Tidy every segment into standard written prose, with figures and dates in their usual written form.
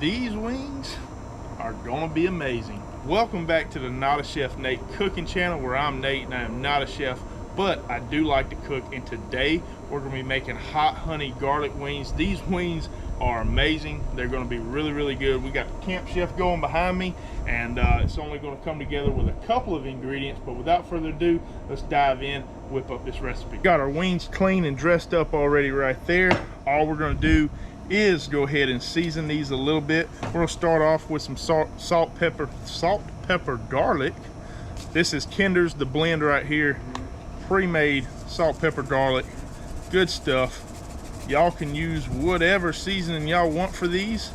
These wings are gonna be amazing. Welcome back to the Not a Chef Nate cooking channel, where I'm Nate and I am not a chef, but I do like to cook. And today we're gonna be making hot honey garlic wings. These wings are amazing. They're gonna be really good. We got the Camp Chef going behind me, and it's only gonna come together with a couple of ingredients. But without further ado, let's dive in, whip up this recipe. Got our wings clean and dressed up already right there. All we're gonna do is go ahead and season these a little bit. We're gonna start off with some salt, pepper, garlic. This is Kinder's, the blend right here. Pre-made salt, pepper, garlic. Good stuff. Y'all can use whatever seasoning y'all want for these.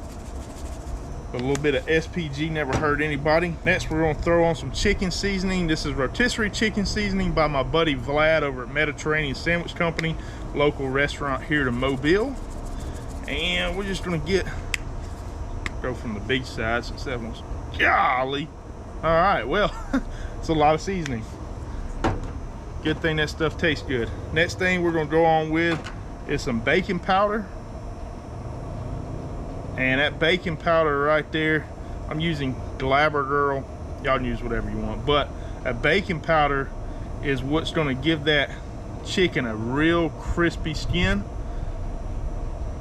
A little bit of SPG never hurt anybody. Next, we're gonna throw on some chicken seasoning. This is rotisserie chicken seasoning by my buddy Vlad over at Mediterranean Sandwich Company, local restaurant here to Mobile. And we're just gonna go from the big side since that one's golly. All right, well, it's a lot of seasoning. Good thing that stuff tastes good. Next thing we're gonna go on with is some baking powder. And that baking powder right there, I'm using Glabber Girl. Y'all can use whatever you want, but that baking powder is what's gonna give that chicken a real crispy skin.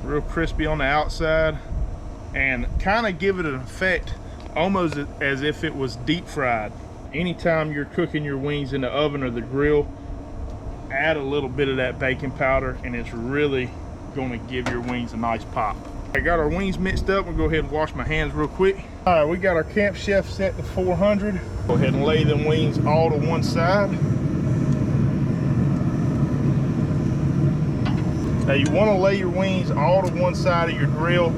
Real crispy on the outside, and kind of give it an effect almost as if it was deep fried. Anytime you're cooking your wings in the oven or the grill, add a little bit of that baking powder, and it's really going to give your wings a nice pop. I got our wings mixed up. We'll go ahead and wash my hands real quick. All right, we got our Camp Chef set to 400. Go ahead and lay them wings all to one side. Now you want to lay your wings all to one side of your grill.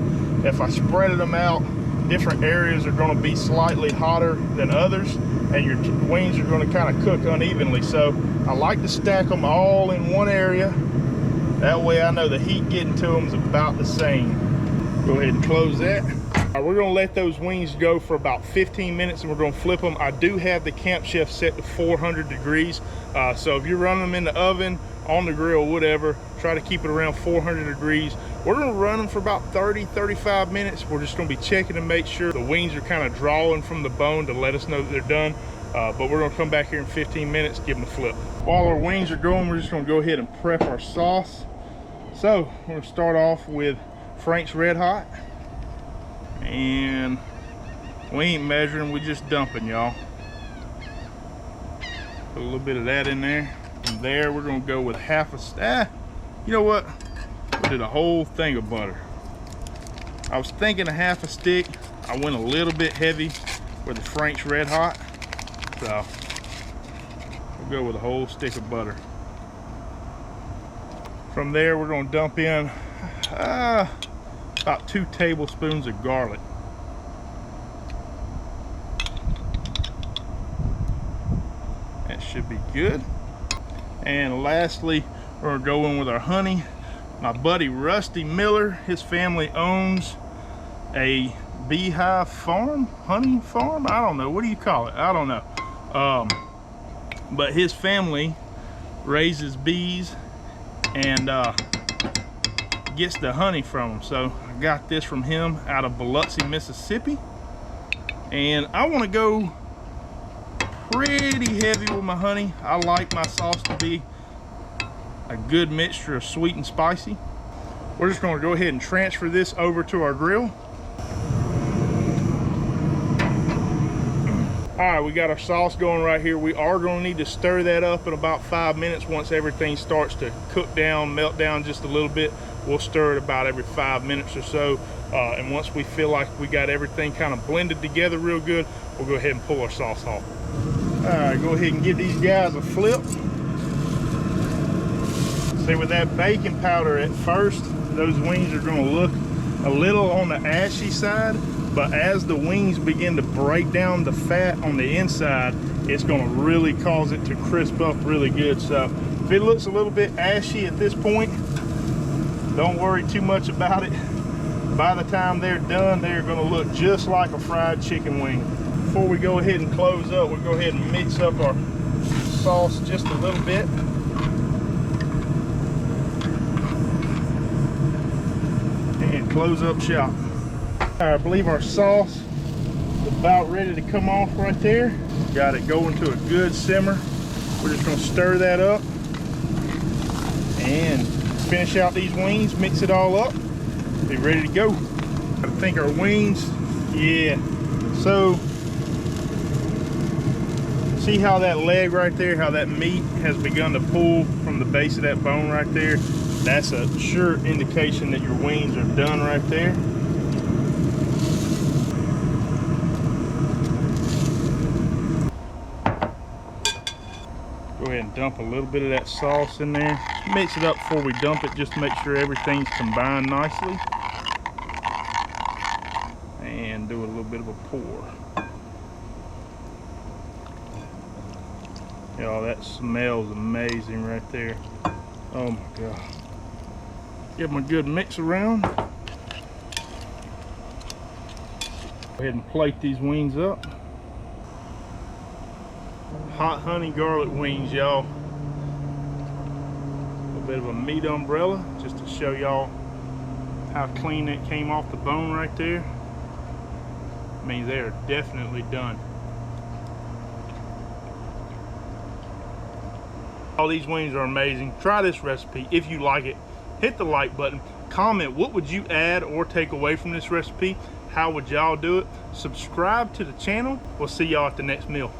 If I spreaded them out, different areas are going to be slightly hotter than others, and your wings are going to kind of cook unevenly. So I like to stack them all in one area. That way I know the heat getting to them is about the same. Go ahead and close that. All right, we're going to let those wings go for about 15 minutes, and we're going to flip them. I do have the Camp Chef set to 400 degrees. So if you're running them in the oven, on the grill, whatever, try to keep it around 400 degrees. We're gonna run them for about 30-35 minutes. We're just gonna be checking to make sure the wings are kind of drawing from the bone to let us know that they're done. But we're gonna come back here in 15 minutes, give them a flip. While our wings are going, we're just gonna go ahead and prep our sauce. So we're gonna start off with Frank's Red Hot. And we ain't measuring, we just dumping, y'all. Put a little bit of that in there. From there, we're gonna go with half a, you know what? We did a whole thing of butter. I was thinking a half a stick. I went a little bit heavy with the Frank's Red Hot. So we'll go with a whole stick of butter. From there, we're gonna dump in about 2 tablespoons of garlic. That should be good. And lastly, we're gonna go in with our honey. My buddy Rusty Miller, his family owns a beehive farm, honey farm. I don't know, what do you call it? I don't know. But his family raises bees and gets the honey from them. So I got this from him out of Biloxi, Mississippi. And I wanna go pretty heavy with my honey. I like my sauce to be a good mixture of sweet and spicy. We're just going to go ahead and transfer this over to our grill. All right, we got our sauce going right here. We are going to need to stir that up in about 5 minutes. Once everything starts to cook down, melt down just a little bit, we'll stir it about every 5 minutes or so. And once we feel like we got everything kind of blended together real good, we'll go ahead and pull our sauce off. All right, go ahead and give these guys a flip. See, with that baking powder at first, those wings are gonna look a little on the ashy side, but as the wings begin to break down the fat on the inside, it's gonna really cause it to crisp up really good. So if it looks a little bit ashy at this point, don't worry too much about it. By the time they're done, they're gonna look just like a fried chicken wing. Before we go ahead and close up, we'll go ahead and mix up our sauce just a little bit. And close up shop. I believe our sauce is about ready to come off right there. Got it going to a good simmer. We're just gonna stir that up and finish out these wings, mix it all up, be ready to go. I think our wings, yeah. So, see how that leg right there, how that meat has begun to pull from the base of that bone right there? That's a sure indication that your wings are done right there. Go ahead and dump a little bit of that sauce in there. Mix it up before we dump it, just to make sure everything's combined nicely. And do a little bit of a pour. Y'all, that smells amazing right there. Oh my God. Give them a good mix around. Go ahead and plate these wings up. Hot honey garlic wings, y'all. A little bit of a meat umbrella, just to show y'all how clean it came off the bone right there. I mean, they are definitely done. All these wings are amazing. Try this recipe if you like it. Hit the like button. Comment what would you add or take away from this recipe. How would y'all do it? Subscribe to the channel. We'll see y'all at the next meal.